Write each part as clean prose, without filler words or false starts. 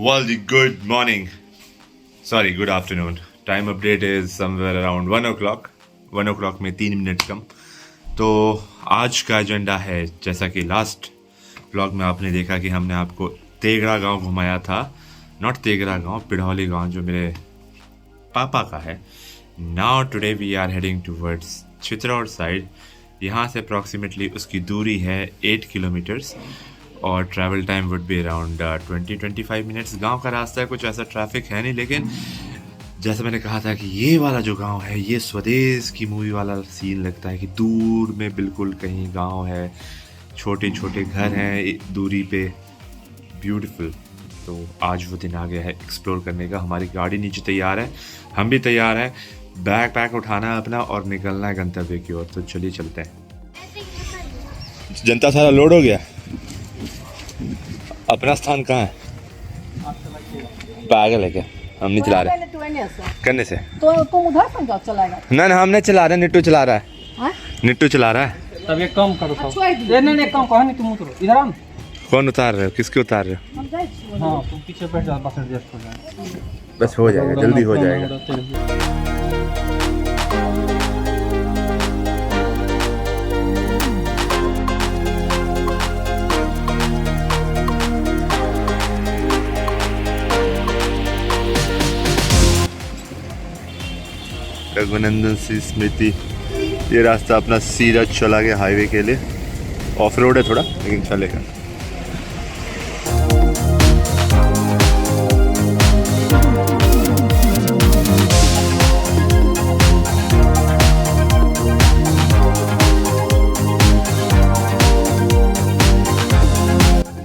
Well, the good morning. Sorry, good afternoon. Time update is somewhere around 1 o'clock. 1 o'clock में 3 minute कम. तो आज का agenda है, जैसा कि लास्ट ब्लॉग में आपने देखा कि हमने आपको तेगड़ा गांव घुमाया था. नॉट तेगड़ा गांव, पिढ़ौली गांव जो मेरे पापा का है. Now today we are heading towards Chittor side. यहाँ से अप्रॉक्सीमेटली उसकी दूरी है 8 किलोमीटर्स और travel time would be around 20-25 minutes. गांव का रास्ता है, कुछ ऐसा ट्रैफिक है नहीं, लेकिन जैसा मैंने कहा था कि ये वाला जो गांव है, ये स्वदेश की मूवी वाला सीन लगता है कि दूर में बिल्कुल कहीं गांव है, छोटे छोटे घर हैं दूरी पे, ब्यूटीफुल. तो आज वो दिन आ गया है एक्सप्लोर करने का. हमारी गाड़ी नीचे तैयार है, हम भी तैयार हैं. बैग पैक उठाना है अपना और निकलना है गंतव्य की ओर. तो चलिए चलते हैं. जनता सारा लोड हो गया. अपना स्थान कहाँ है? पागल है क्या? हम नहीं चला रहे. करने से तो तुम उधर से चलाएगा? ना हम नहीं चला रहे, निट्टू चला रहा है. हाँ? निट्टू चला रहा है. तब एक काम करो सब. नहीं एक काम कहो, नहीं तुम उतरो इधर आओ. कौन उतार रहे हो? किसके उतार रहे हो? हाँ तुम पीछे बैठ जाओ, बस एडजस्ट हो जाए. बस हो जाएगा, जल्दी हो जाएगा. रघुनंदन सी स्मृति. ये रास्ता अपना सीधा चला गया हाईवे के लिए. ऑफ रोड है थोड़ा, लेकिन चलेगा.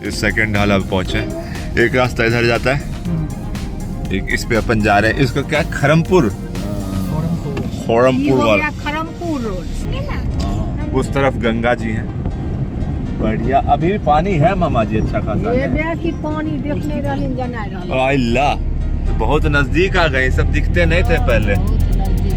इस सेकंड ढाला पे पहुंचे. एक रास्ता इधर जाता है, एक इस पे अपन जा रहे हैं. इसका क्या, खरमपुर वाला खरमपुर रोड. उस तरफ गंगा जी हैं. बढ़िया. अभी भी पानी है मामा जी, अच्छा खासा ये है. बेकी पानी देखने रहली जना रहली. अल्लाह, बहुत नजदीक आ गए. सब दिखते नहीं थे पहले. बहुत नजदीक गंगा जी.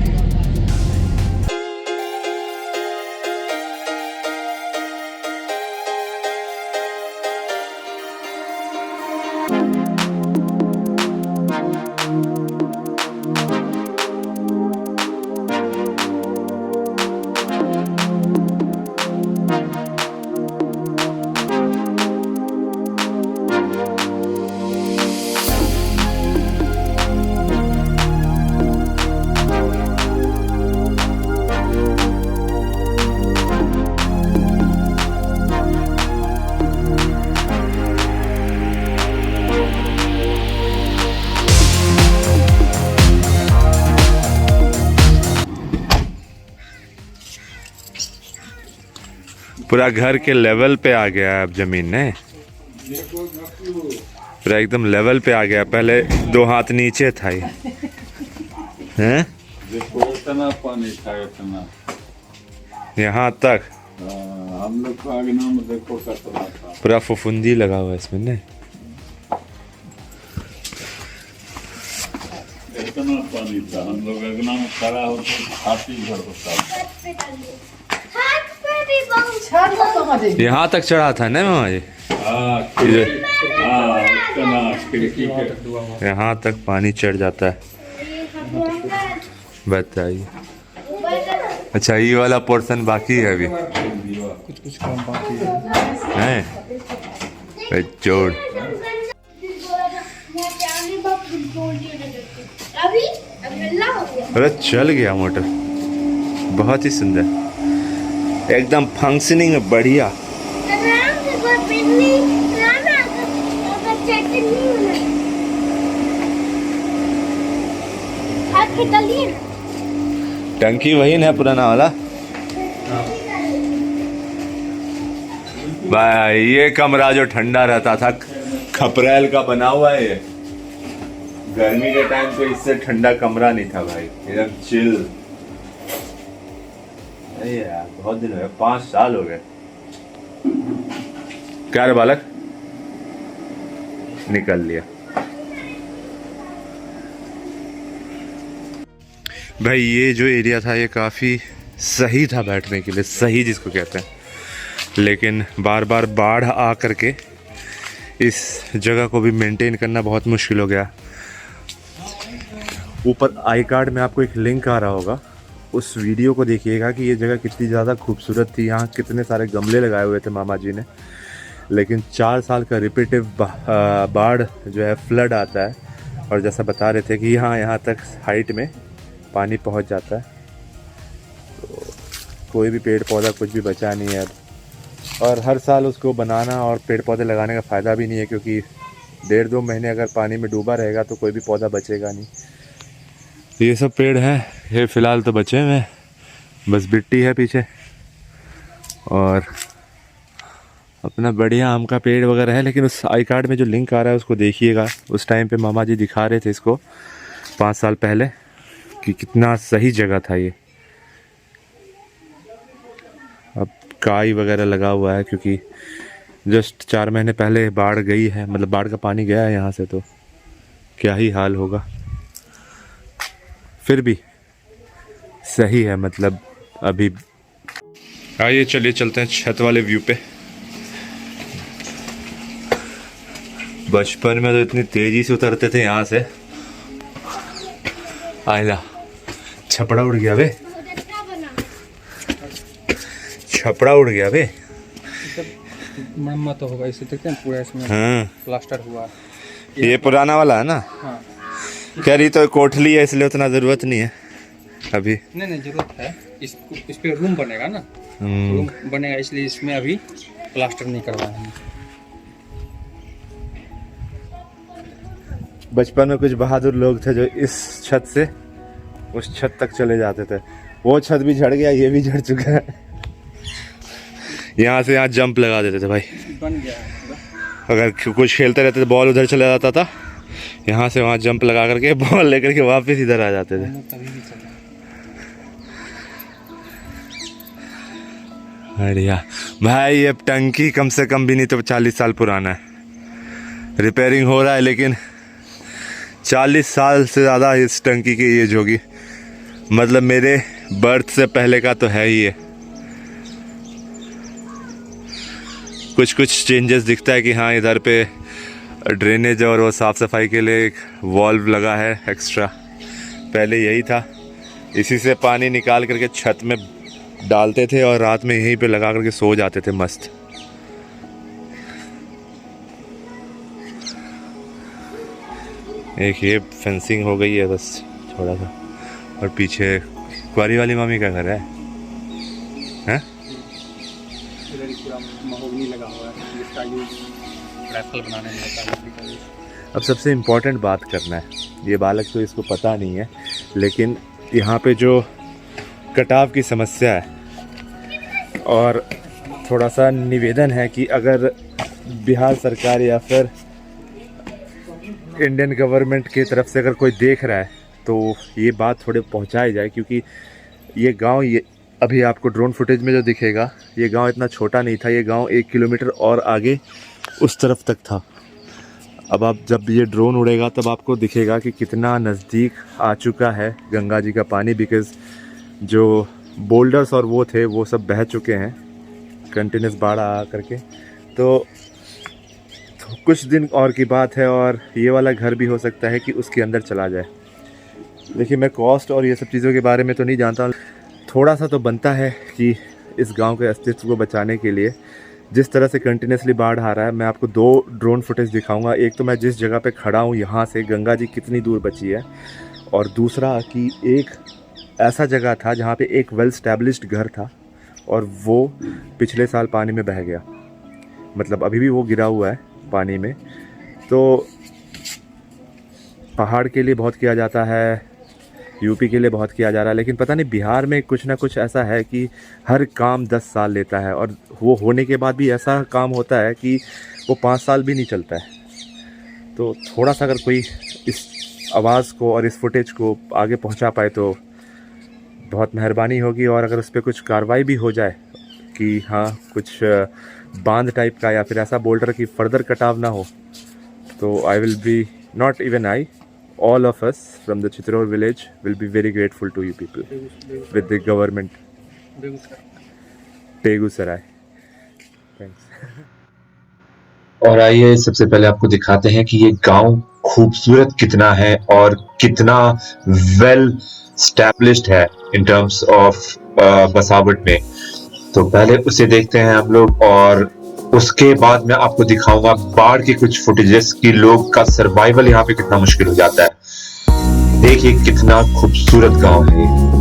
पूरा घर के लेवल पे आ गया है अब जमीन ने. पूरा एकदम लेवल पे आ गया. पहले 2 हाथ नीचे था ये. हैं? इतना पानी था इतना. यहाँ तक हम लोग को आगे नाम देखो कितना था. पूरा फुफुंदी लगा हुआ है इसमें ने. इतना पानी था. हम लोग अगना में खड़ा होते छाती भर होता. यहाँ तक चढ़ा था ना मामा जी. यहाँ तक पानी चढ़ जाता है. बताइए. अच्छा, ये वाला पोर्शन बाकी है अभी. कुछ काम बाकी है जोड़. अरे चल गया मोटर. बहुत ही सुंदर, एकदम फंक्शनिंग बढ़िया. टंकी वही ना पुराना वाला. भाई ये कमरा जो ठंडा रहता था, खपरेल का बना हुआ है ये. गर्मी के टाइम पे इससे ठंडा कमरा नहीं था भाई. एकदम चिल. यार बहुत दिन हो गए, 5 साल हो गए. क्या रे बालक, निकल लिया भाई. ये जो एरिया था ये काफ़ी सही था बैठने के लिए, सही जिसको कहते हैं. लेकिन बार बार बाढ़ आ करके इस जगह को भी मेंटेन करना बहुत मुश्किल हो गया। ऊपर आई कार्ड में आपको एक लिंक आ रहा होगा, उस वीडियो को देखिएगा कि ये जगह कितनी ज़्यादा खूबसूरत थी। यहाँ कितने सारे गमले लगाए हुए थे मामा जी ने, लेकिन 4 साल का रिपीटिव बाढ़ जो है, फ्लड आता है, और जैसा बता रहे थे कि यहाँ तक हाइट में पानी पहुँच जाता है, तो कोई भी पेड़ पौधा कुछ भी बचा नहीं है अब। और हर साल उसको बनाना और पेड़ पौधे लगाने का फ़ायदा भी नहीं है, क्योंकि 1.5-2 महीने अगर पानी में डूबा रहेगा तो कोई भी पौधा बचेगा नहीं। तो ये सब पेड़ हैं, ये फ़िलहाल तो बचे हुए हैं, बस मिट्टी है पीछे, और अपना बढ़िया आम का पेड़ वगैरह है। लेकिन उस आई कार्ड में जो लिंक आ रहा है उसको देखिएगा, उस टाइम पे मामा जी दिखा रहे थे इसको 5 साल पहले कि कितना सही जगह था ये। अब काई वगैरह लगा हुआ है, क्योंकि जस्ट 4 महीने पहले बाढ़ गई है, मतलब बाढ़ का पानी गया है यहाँ से, तो क्या ही हाल होगा। फिर भी सही है, मतलब अभी। आइए चलिए चलते हैं छत वाले व्यू पे। बचपन में तो इतनी तेजी से उतरते थे यहाँ से, आयला छपड़ा उड़ गया बे, छपड़ा उड़ गया बे। मरम्मत होगा इसे, देखते हैं पूरा इसमें हाँ, प्लास्टर हुआ। ये पुराना वाला है ना? हाँ, कह रही तो कोठली है, इसलिए उतना ज़रूरत नहीं है अभी। नहीं जरूरत है, इस पे रूम बनेगा ना, रूम बनेगा, इसलिए इसमें अभी प्लास्टर नहीं करवाए हैं। बचपन में कुछ बहादुर लोग थे जो इस छत से उस छत तक चले जाते थे। वो छत भी झड़ गया, ये भी झड़ चुका है। यहाँ से यहाँ जंप लगा देते थे भाई, बन गया है अगर कुछ खेलते रहते थे बॉल उधर चला जाता था, यहाँ से वहाँ जंप लगा करके बॉल लेकर के वापस इधर आ जाते थे। तभी भी चला। बढ़िया भाई, अब टंकी कम से कम भी नहीं तो 40 साल पुराना है, रिपेयरिंग हो रहा है, लेकिन 40 साल से ज़्यादा इस टंकी की एज होगी, मतलब मेरे बर्थ से पहले का तो है ही है। कुछ चेंजेस दिखता है कि हाँ, इधर पे ड्रेनेज और वो साफ़ सफाई के लिए एक वॉल्व लगा है एक्स्ट्रा, पहले यही था, इसी से पानी निकाल करके छत में डालते थे और रात में यहीं पे लगा करके सो जाते थे मस्त। एक ये फेंसिंग हो गई है बस थोड़ा सा, और पीछे कुंवारी वाली मामी का घर है, हैं? इधर ही पूरा महोगनी लगा हुआ है, जिसका यूज राइफल बनाने में होता है। अब सबसे इम्पोर्टेंट बात करना है, ये बालक तो इसको पता नहीं है, लेकिन यहाँ पे जो कटाव की समस्या है, और थोड़ा सा निवेदन है कि अगर बिहार सरकार या फिर इंडियन गवर्नमेंट की तरफ से अगर कोई देख रहा है तो ये बात थोड़े पहुँचाई जाए, क्योंकि ये गांव, ये अभी आपको ड्रोन फुटेज में जो दिखेगा, ये गांव इतना छोटा नहीं था, ये गांव 1 किलोमीटर और आगे उस तरफ तक था। अब आप जब ये ड्रोन उड़ेगा तब आपको दिखेगा कि कितना नज़दीक आ चुका है गंगा जी का पानी, बिकॉज़ जो बोल्डर्स और वो थे वो सब बह चुके हैं कंटिन्यूस बाढ़ आ करके। तो कुछ दिन और की बात है, और ये वाला घर भी हो सकता है कि उसके अंदर चला जाए। देखिए, मैं कॉस्ट और ये सब चीज़ों के बारे में तो नहीं जानता, थोड़ा सा तो बनता है कि इस गांव के अस्तित्व को बचाने के लिए जिस तरह से कंटिन्यूसली बाढ़ आ रहा है। मैं आपको 2 ड्रोन फुटेज दिखाऊंगा, एक तो मैं जिस जगह पे खड़ा हूँ यहाँ से गंगा जी कितनी दूर बची है, और दूसरा कि एक ऐसा जगह था जहाँ पे एक वेल स्टैब्लिश्ड घर था और वो पिछले साल पानी में बह गया, मतलब अभी भी वो गिरा हुआ है पानी में। तो पहाड़ के लिए बहुत किया जाता है, यूपी के लिए बहुत किया जा रहा है, लेकिन पता नहीं बिहार में कुछ ना कुछ ऐसा है कि हर काम 10 साल लेता है, और वो होने के बाद भी ऐसा काम होता है कि वो 5 साल भी नहीं चलता है। तो थोड़ा सा अगर कोई इस आवाज़ को और इस फुटेज को आगे पहुंचा पाए तो बहुत मेहरबानी होगी, और अगर उस पर कुछ कार्रवाई भी हो जाए कि हाँ कुछ बांध टाइप का या फिर ऐसा बोल्डर की फर्दर कटाव ना हो, तो I will be, not even I, all of us from the Chitraur village will be very grateful to you people with the government. Begusarai. Thanks. और आइए सबसे पहले आपको दिखाते हैं कि ये गांव खूबसूरत कितना है और कितना वेल स्टैब्लिश्ड है इन टर्म्स ऑफ बसावट में। तो पहले उसे देखते हैं हम लोग और उसके बाद मैं आपको दिखाऊंगा बाढ़ की कुछ फुटेजेस कि लोग का सर्वाइवल यहाँ पे कितना मुश्किल हो जाता है। देखिए कितना खूबसूरत गांव है ये।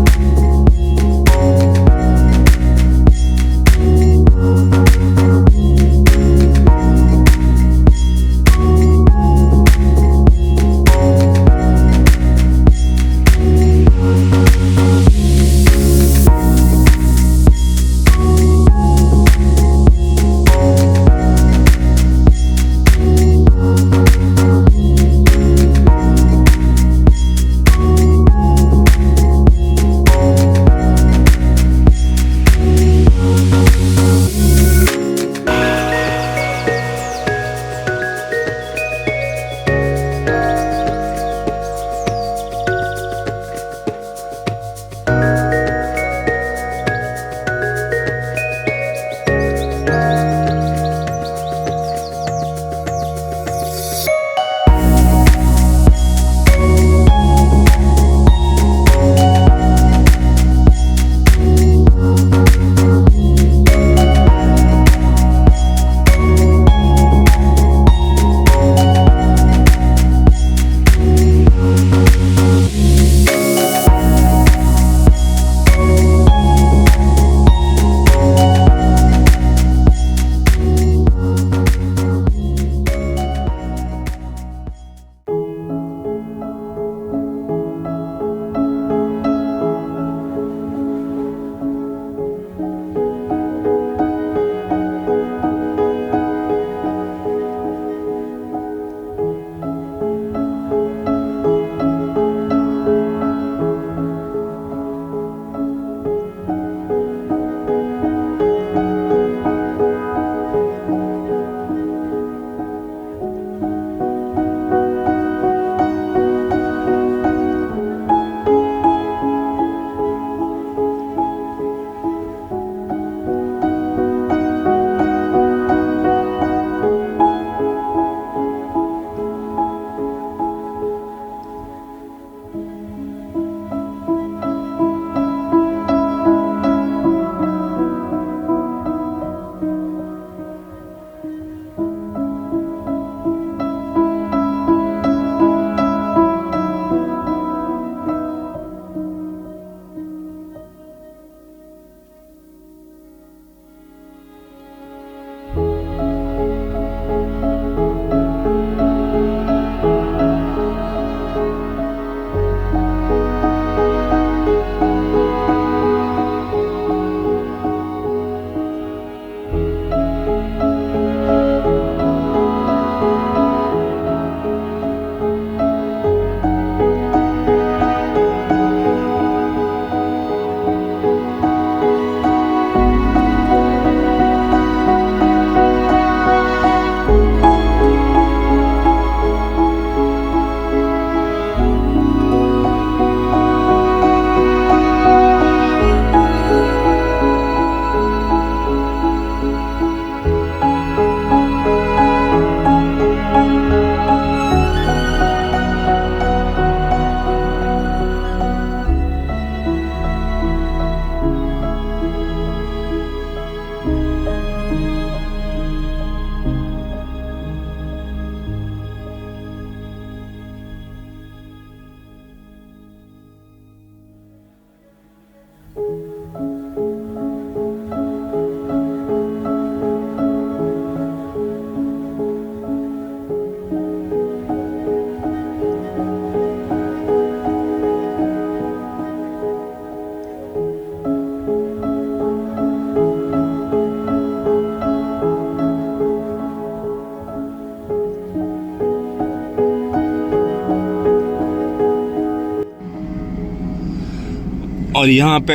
और यहाँ पे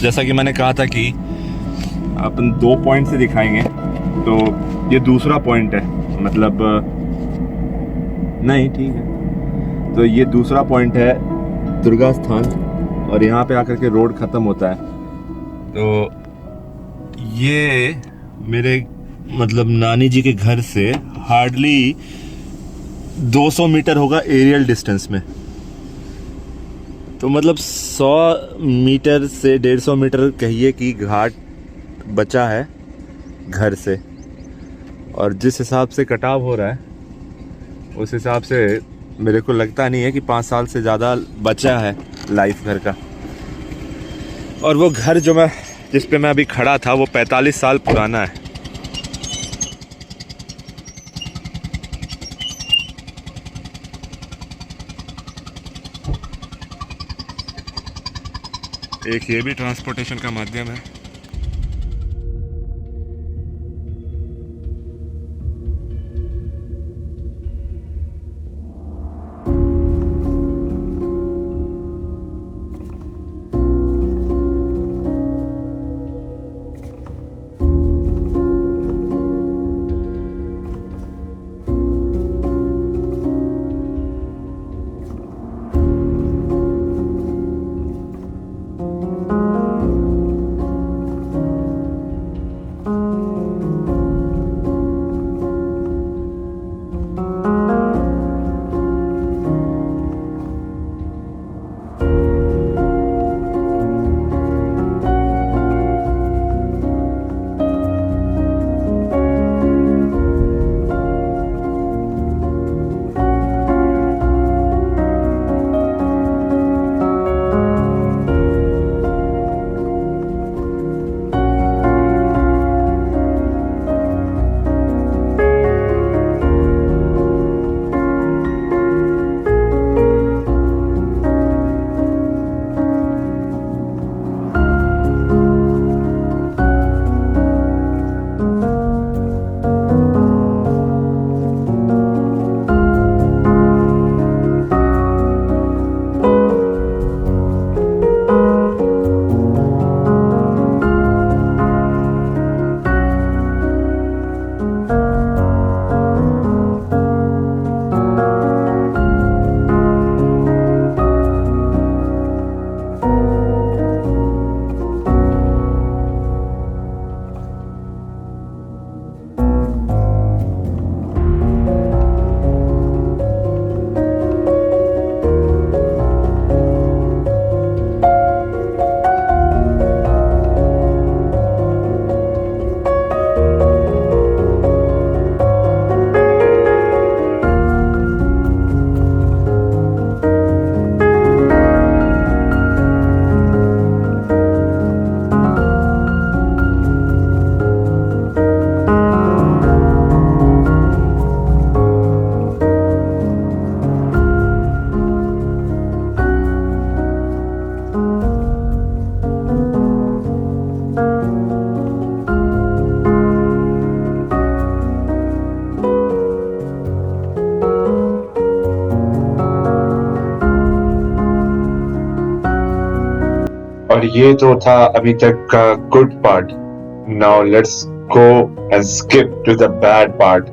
जैसा कि मैंने कहा था कि अपन 2 पॉइंट से दिखाएंगे, तो ये दूसरा पॉइंट है, मतलब नहीं ठीक है, तो ये दूसरा पॉइंट है दुर्गा स्थान, और यहाँ पे आकर के रोड ख़त्म होता है। तो ये मेरे मतलब नानी जी के घर से हार्डली 200 मीटर होगा एरियल डिस्टेंस में। तो मतलब 100 मीटर से 150 मीटर कहिए कि घाट बचा है घर से। और जिस हिसाब से कटाव हो रहा है उस हिसाब से मेरे को लगता नहीं है कि 5 साल से ज़्यादा बचा है लाइफ घर का। और वो घर जो मैं जिस पे मैं अभी खड़ा था वो 45 साल पुराना है। एक ये भी ट्रांसपोर्टेशन का माध्यम है। और ये तो था अभी तक का good part. Now let's go and skip to the bad part.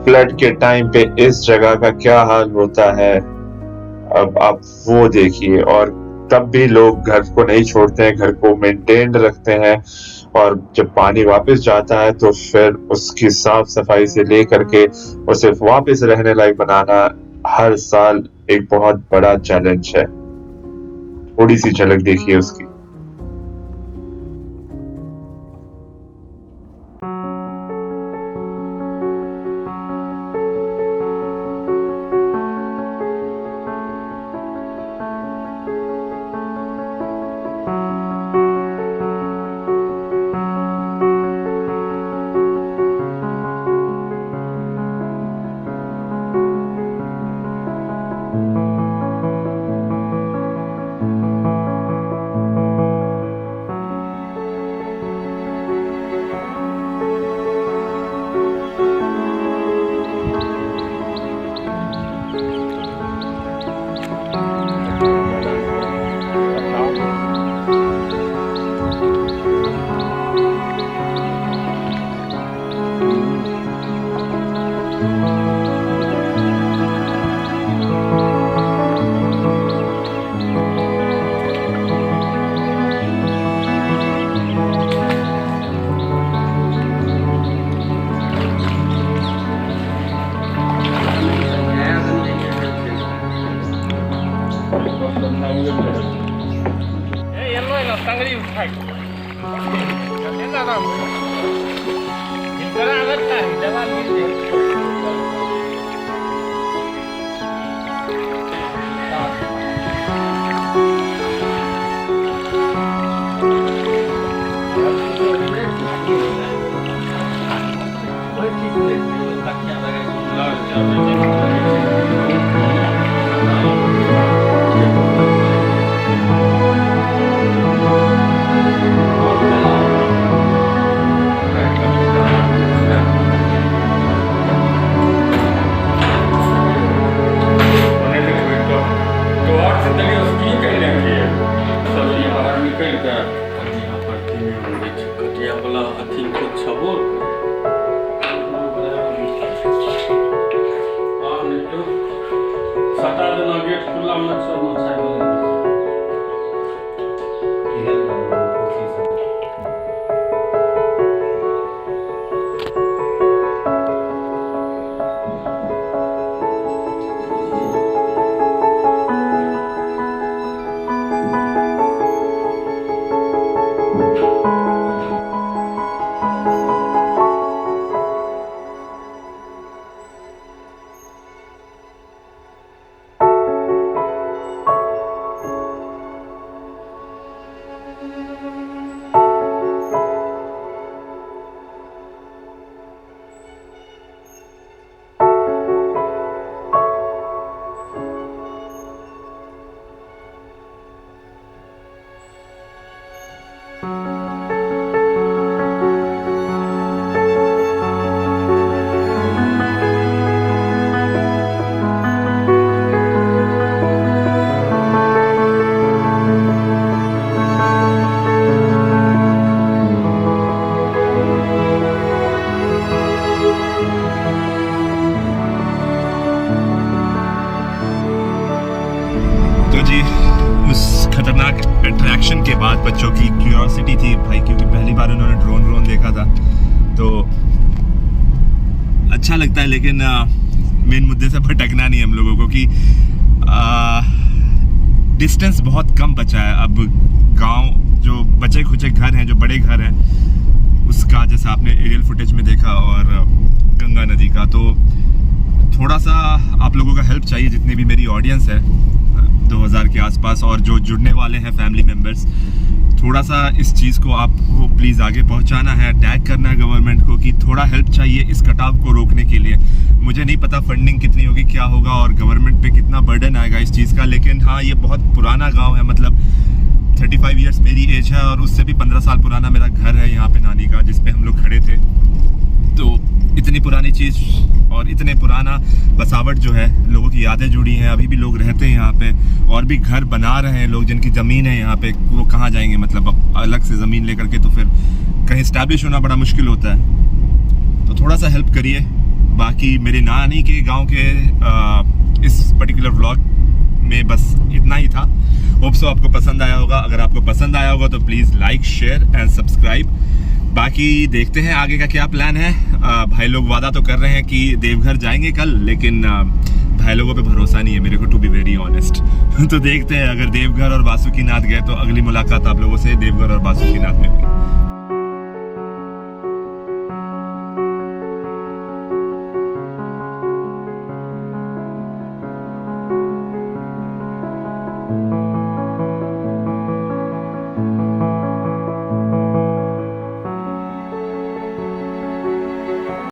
Flood के टाइम पे इस जगह का क्या हाल होता है अब आप वो देखिए। और तब भी लोग घर को नहीं छोड़ते हैं, घर को मेंटेन्ड रखते हैं। और जब पानी वापस जाता है तो फिर उसकी साफ सफाई से लेकर के उसे वापस रहने लायक बनाना हर साल एक बहुत बड़ा चैलेंज है। थोड़ी सी झलक देखिए उसकी। खतरनाक अट्रैक्शन के बाद बच्चों की क्यूरियोसिटी थी भाई, क्योंकि पहली बार उन्होंने ड्रोन देखा था, तो अच्छा लगता है। लेकिन मेन मुद्दे से भटकना नहीं हम लोगों को कि डिस्टेंस बहुत कम बचा है। अब गांव जो बचे खुचे घर हैं, जो बड़े घर हैं, उसका जैसा आपने एरियल फुटेज में देखा, और गंगा नदी का, तो थोड़ा सा आप लोगों का हेल्प चाहिए। जितनी भी मेरी ऑडियंस है 2000 के आसपास, और जो जुड़ने वाले हैं फैमिली मेम्बर्स, थोड़ा सा इस चीज़ को आपको प्लीज़ आगे पहुंचाना है, टैग करना है गवर्नमेंट को कि थोड़ा हेल्प चाहिए इस कटाव को रोकने के लिए। मुझे नहीं पता फंडिंग कितनी होगी, क्या होगा, और गवर्नमेंट पे कितना बर्डन आएगा इस चीज़ का, लेकिन हाँ, ये बहुत पुराना गाँव है। मतलब 35 ईयर्स मेरी एज है, और उससे भी 15 साल पुराना मेरा घर है यहाँ पे नानी का, जिस पे हम लोग खड़े थे। तो इतनी पुरानी चीज़ और इतने पुराना बसावट जो है, लोगों की यादें जुड़ी हैं, अभी भी लोग रहते हैं यहाँ पे, और भी घर बना रहे हैं लोग जिनकी ज़मीन है यहाँ पे। वो कहाँ जाएंगे, मतलब अलग से ज़मीन लेकर के, तो फिर कहीं इस्टेब्लिश होना बड़ा मुश्किल होता है। तो थोड़ा सा हेल्प करिए। बाकी मेरे नानी के गाँव के इस पर्टिकुलर व्लॉग में बस इतना ही था। होप सो आपको पसंद आया होगा। अगर आपको पसंद आया होगा तो please like, share and subscribe. बाकी देखते हैं आगे का क्या प्लान है। भाई लोग वादा तो कर रहे हैं कि देवघर जाएंगे कल, लेकिन भाई लोगों पे भरोसा नहीं है मेरे को, टू बी वेरी ऑनेस्ट। तो देखते हैं, अगर देवघर और बासुकीनाथ गए तो अगली मुलाकात आप लोगों से देवघर और बासुकीनाथ में हुई।